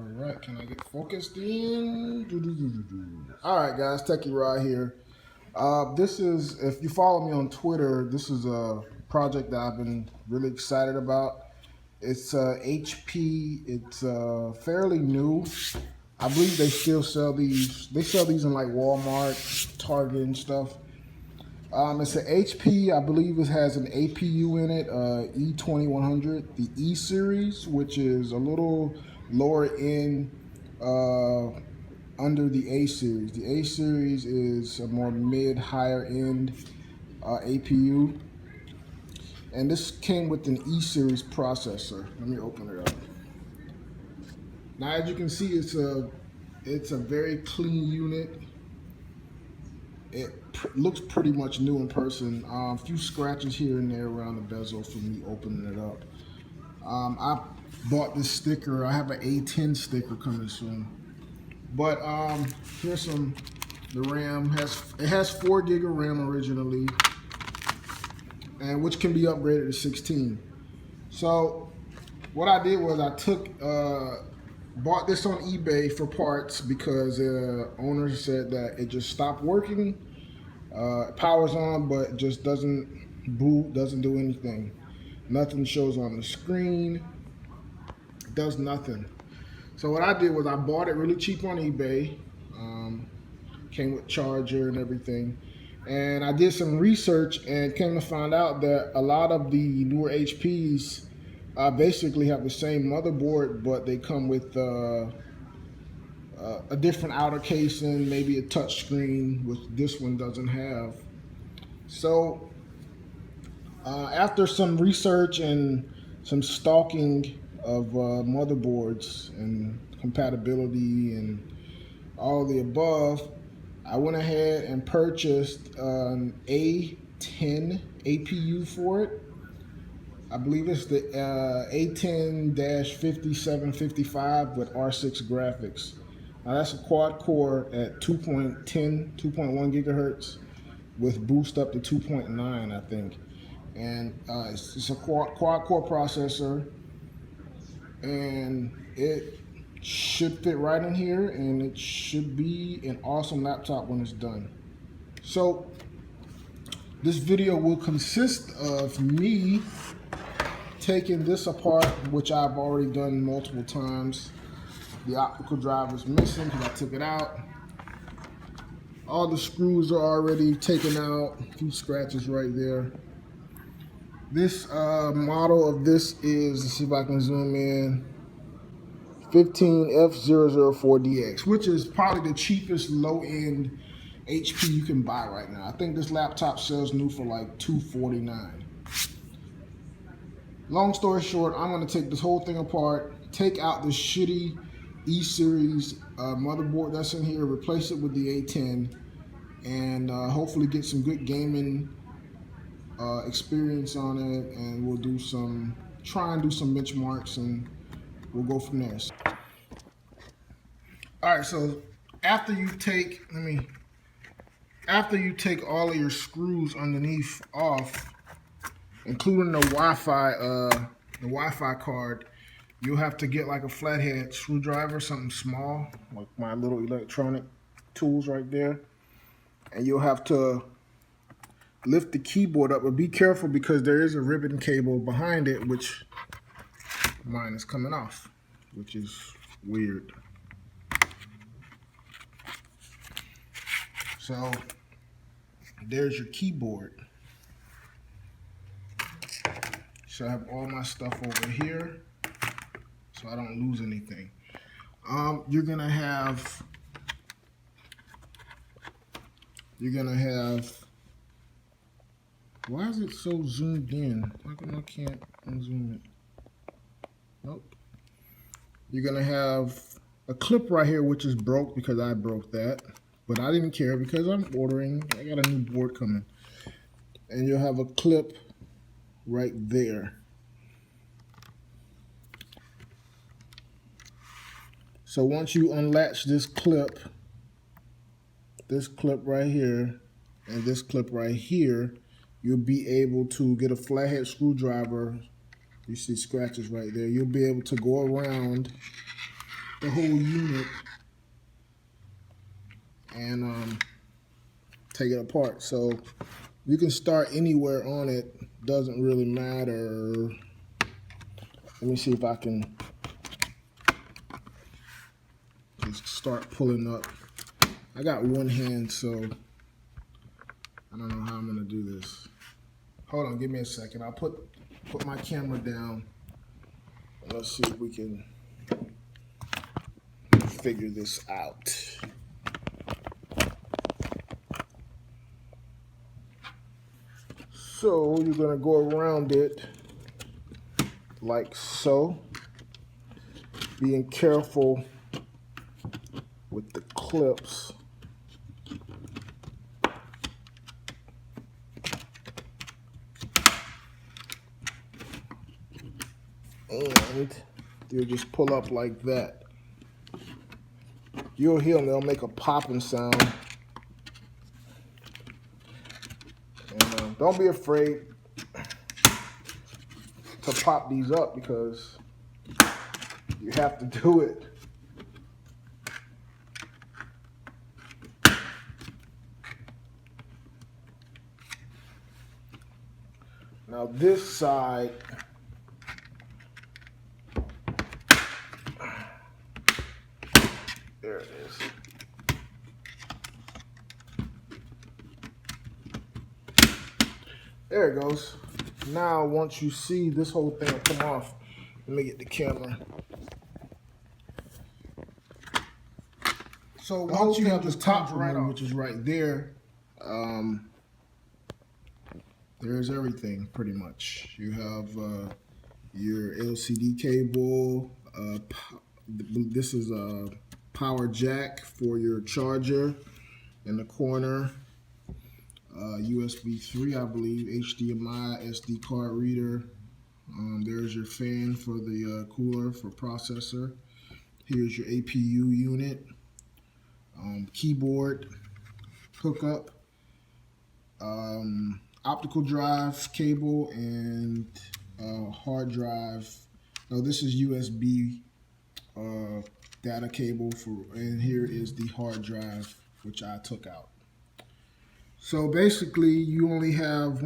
Alright, can I get focused in? Alright guys, Techie Rod here. This is, if you follow me on Twitter, this is a project that I've been really excited about. It's HP, it's fairly new. I believe they still sell these. They sell these in like Walmart, Target and stuff. It's an HP, I believe it has an APU in it, E2100, the E series, which is a little lower end under the A series. The A series is a more mid, higher end APU. And this came with an E series processor. Let me open it up. Now, as you can see, it's a very clean unit. It looks pretty much new in person. A few scratches here and there around the bezel from me opening it up. I bought this sticker. I have an A10 sticker coming soon. But here's the RAM. It has 4 gig of RAM originally, and which can be upgraded to 16. So what I did was I bought this on eBay for parts because the owner said that it just stopped working. Power's on, but it just doesn't boot, doesn't do anything. Nothing shows on the screen. It does nothing. So what I did was I bought it really cheap on eBay. Came with charger and everything. And I did some research and came to find out that a lot of the newer HPs basically have the same motherboard, but they come with a different outer casing, maybe a touch screen, which this one doesn't have. So after some research and some stalking of motherboards and compatibility and all the above, I went ahead and purchased an A10 APU for it. I believe it's the A10-5745 with R6 graphics. Now that's a quad core at 2.1 gigahertz with boost up to 2.9, I think. And it's a quad core processor, and it should fit right in here, and it should be an awesome laptop when it's done. So this video will consist of me taking this apart, which I've already done multiple times. The optical drive is missing because I took it out. All the screws are already taken out. A few scratches right there. This model of this is, let's see if I can zoom in, 15F004DX, which is probably the cheapest low-end HP you can buy right now. I think this laptop sells new for like $249. Long story short, I'm going to take this whole thing apart, take out this shitty E-series motherboard that's in here, replace it with the A10, and hopefully get some good gaming experience on it, and we'll try and do some benchmarks, and we'll go from there. All right, so after you take all of your screws underneath off, including the Wi-Fi card, you'll have to get like a flathead screwdriver, something small, like my little electronic tools right there. And you'll have to lift the keyboard up, but be careful because there is a ribbon cable behind it, which mine is coming off, which is weird. So there's your keyboard. So I have all my stuff over here so I don't lose anything. You're gonna have why is it so zoomed in? How come I can't unzoom it? Nope. You're gonna have a clip right here which is broke because I broke that, but I didn't care because I'm ordering. I got a new board coming. And you'll have a clip right there. So once you unlatch this clip right here, and this clip right here, you'll be able to get a flathead screwdriver. You see scratches right there. You'll be able to go around the whole unit and take it apart. So you can start anywhere on it, doesn't really matter. Let me see if I can just start pulling up. I got one hand, so I don't know how I'm gonna do this. Hold on, give me a second. I'll put my camera down. Let's see if we can figure this out. So you're gonna go around it like so, being careful with the clips. And they'll just pull up like that. You'll hear them, they'll make a popping sound. And don't be afraid to pop these up because you have to do it. Now this side, there it is. There it goes. Now once you see this whole thing will come off, let me get the camera. So once you have the top right on, which is right there, there's everything pretty much. You have your LCD cable. This is a power jack for your charger in the corner. USB 3, I believe, HDMI, SD card reader. There's your fan for the cooler for processor. Here's your APU unit. Keyboard hookup. Optical drive cable and hard drive. No, this is USB data cable and here is the hard drive which I took out. So basically you only have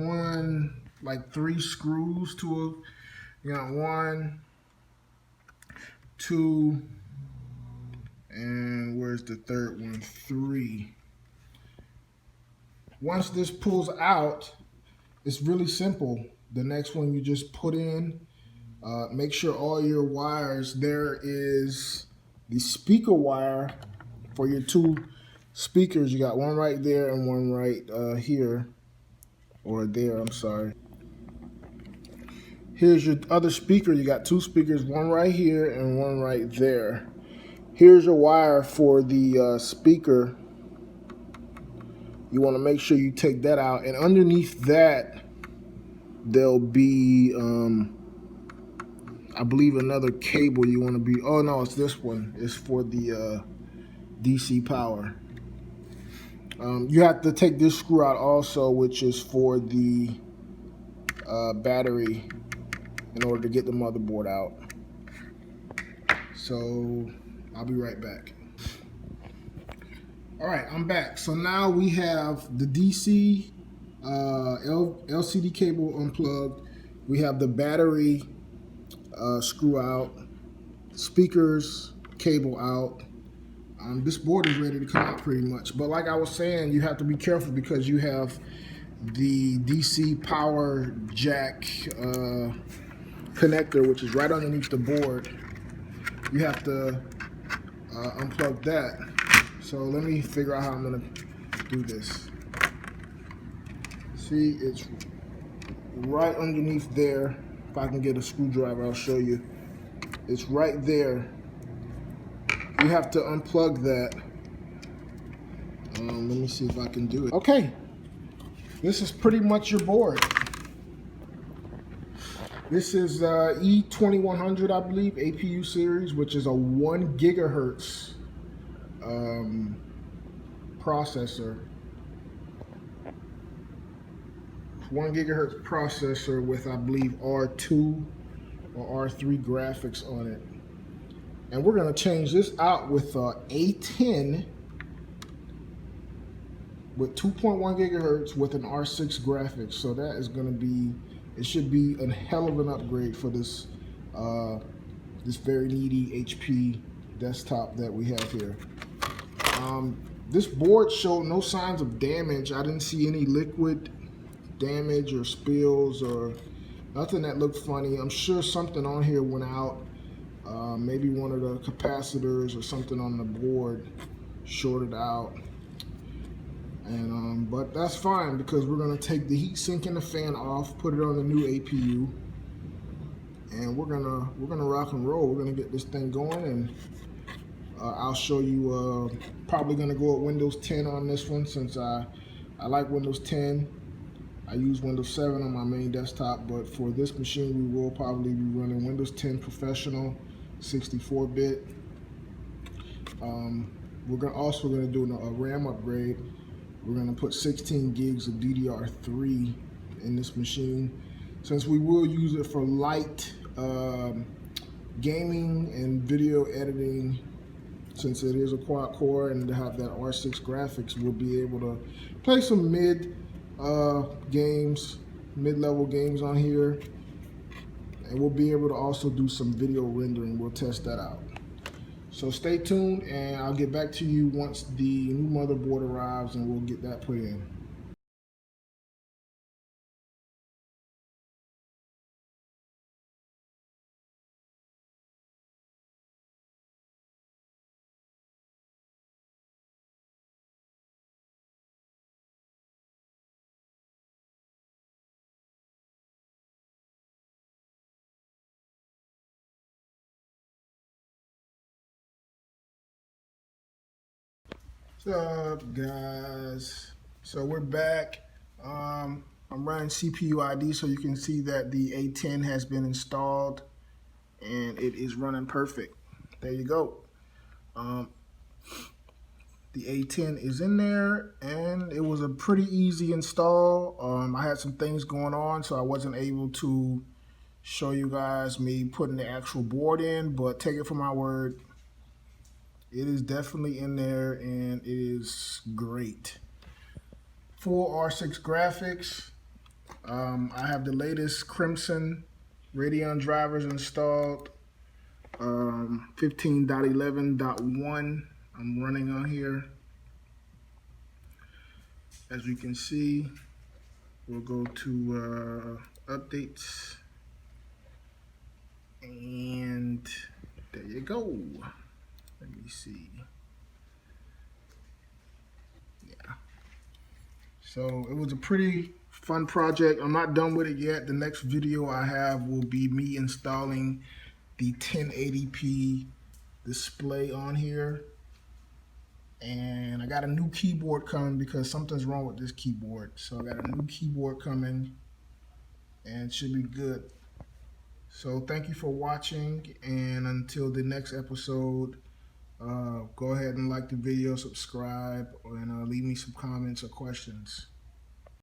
three screws to it. You got 1, 2, and where's the third one? 3. Once this pulls out, it's really simple. The next one you just put in, make sure all your wires, there is the speaker wire for your 2 speakers. You got one right there and one right here, or there, I'm sorry. Here's your other speaker. You got 2 speakers, one right here and one right there. Here's your wire for the speaker. You want to make sure you take that out, and underneath that there'll be I believe another cable you want to be, oh no, it's this one. It's for the DC power. You have to take this screw out also, which is for the battery, in order to get the motherboard out. So I'll be right back. All right, I'm back. So now we have the DC LCD cable unplugged. We have the battery screw out, speakers cable out. This board is ready to come out pretty much. But like I was saying, you have to be careful because you have the DC power jack connector, which is right underneath the board. You have to unplug that. So let me figure out how I'm gonna do this. See, it's right underneath there. If I can get a screwdriver, I'll show you. It's right there. You have to unplug that. Let me see if I can do it. Okay, this is pretty much your board. This is E2100, I believe, APU series, which is a 1 gigahertz processor. 1 gigahertz processor with, I believe, R2 or R3 graphics on it. And we're going to change this out with A10 with 2.1 gigahertz with an R6 graphics. So that is going to be, it should be a hell of an upgrade for this this very needy HP desktop that we have here. This board showed no signs of damage. I didn't see any liquid damage or spills or nothing that looked funny. I'm sure something on here went out. Maybe one of the capacitors or something on the board shorted out. And but that's fine because we're gonna take the heat sink and the fan off, put it on the new APU, and we're gonna rock and roll. We're gonna get this thing going, and I'll show you. Probably gonna go with Windows 10 on this one since I like Windows 10. I use Windows 7 on my main desktop, but for this machine, we will probably be running Windows 10 Professional, 64-bit. We're also gonna do a RAM upgrade. We're gonna put 16 gigs of DDR3 in this machine, since we will use it for light gaming and video editing. Since it is a quad core and to have that R6 graphics, we'll be able to play some mid-level games on here, and we'll be able to also do some video rendering. We'll test that out. So stay tuned, and I'll get back to you once the new motherboard arrives, and we'll get that put in. What's up, guys? So we're back. I'm running CPU ID so you can see that the A10 has been installed and it is running perfect. There you go. The A10 is in there and it was a pretty easy install. I had some things going on, so I wasn't able to show you guys me putting the actual board in, but take it for my word. It is definitely in there and it is great. Full R6 graphics. I have the latest Crimson Radeon drivers installed. 15.11.1 I'm running on here. As you can see, we'll go to updates. And there you go. Let me see. Yeah. So it was a pretty fun project. I'm not done with it yet. The next video I have will be me installing the 1080p display on here. And I got a new keyboard coming because something's wrong with this keyboard. So I got a new keyboard coming and it should be good. So thank you for watching, and until the next episode, go ahead and like the video, subscribe, and leave me some comments or questions.